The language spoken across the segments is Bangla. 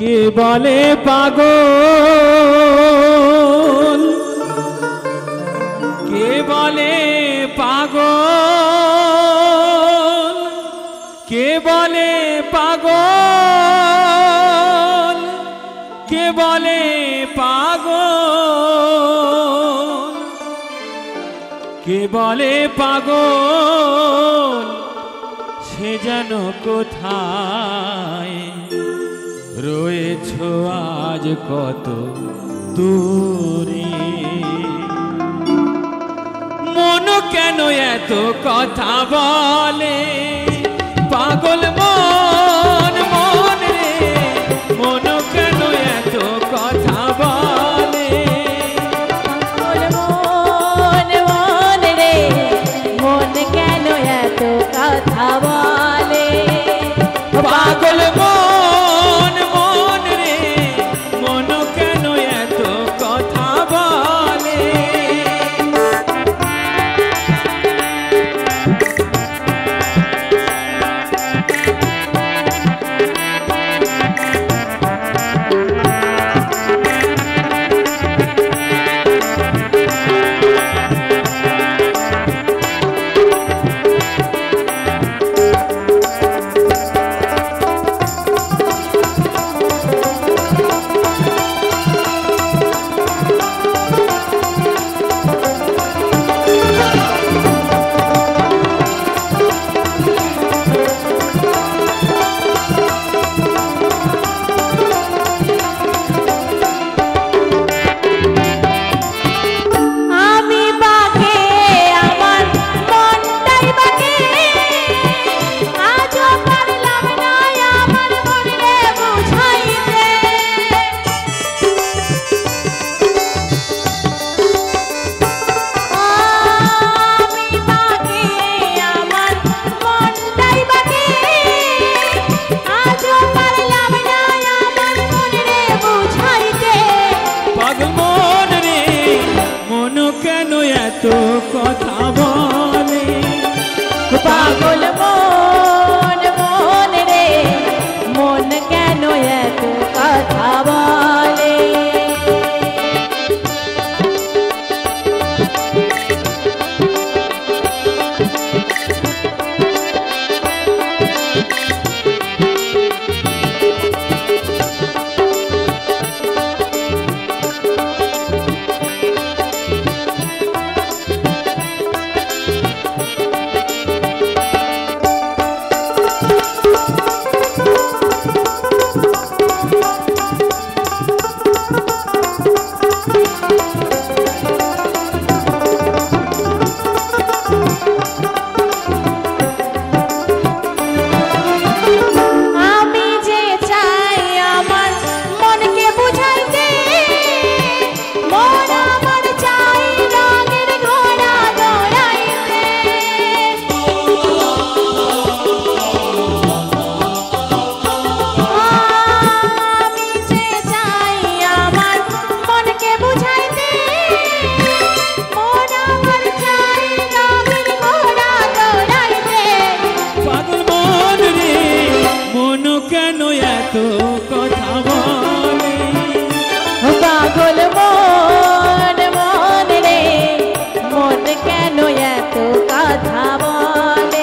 কে বলে পাগল, কে বলে পাগল, কে বলে পাগল, কে বলে পাগল, কে বলে পাগল, সে যেন কোথায় রয়েছ আজ কত দূরে। মন কেন এত কথা বলে, পাগল মন মন রে, মন কেন এত কথা বলে, মন মন রে, মন কেন এত কথা বলে, পাগল মন মন রে, মন কেন এত কথা বলে। কথা বলে, পাগল মন মন রে, মন কেন এত কথা বলে। কথা বলে, পাগল মন মন রে, মন কেন এত কথা বলে।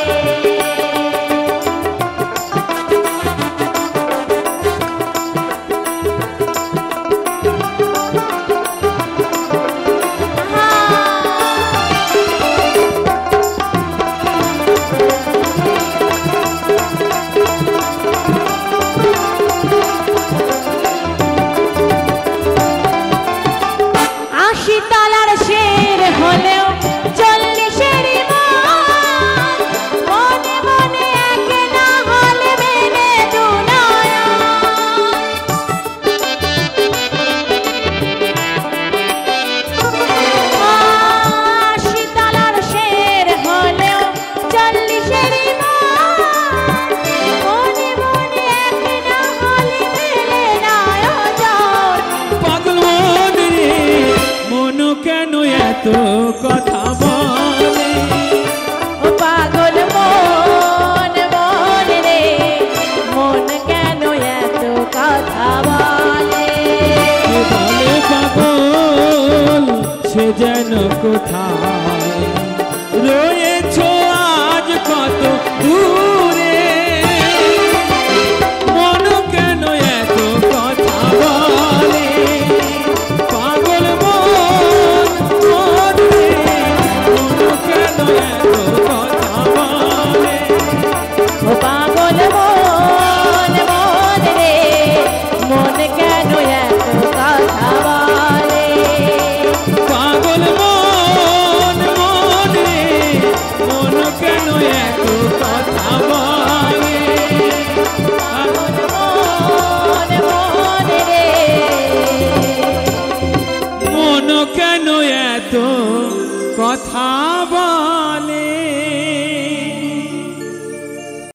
এত কথা বলে, পাগল মন মন রে, মন কেন এত কথা বলে। যেন কোথায় রয়েছ আজ কত দূরে মন কেন এত কথা বলে পাগল মন মন রে মন কেন এত কথা বলে ও পাগল মন মন রে মন কেন এত কথা বলে পাগল মন মন রে মন কেন এত কথা বলে পাগল মন মন রে মন কেন এত কথা বলে।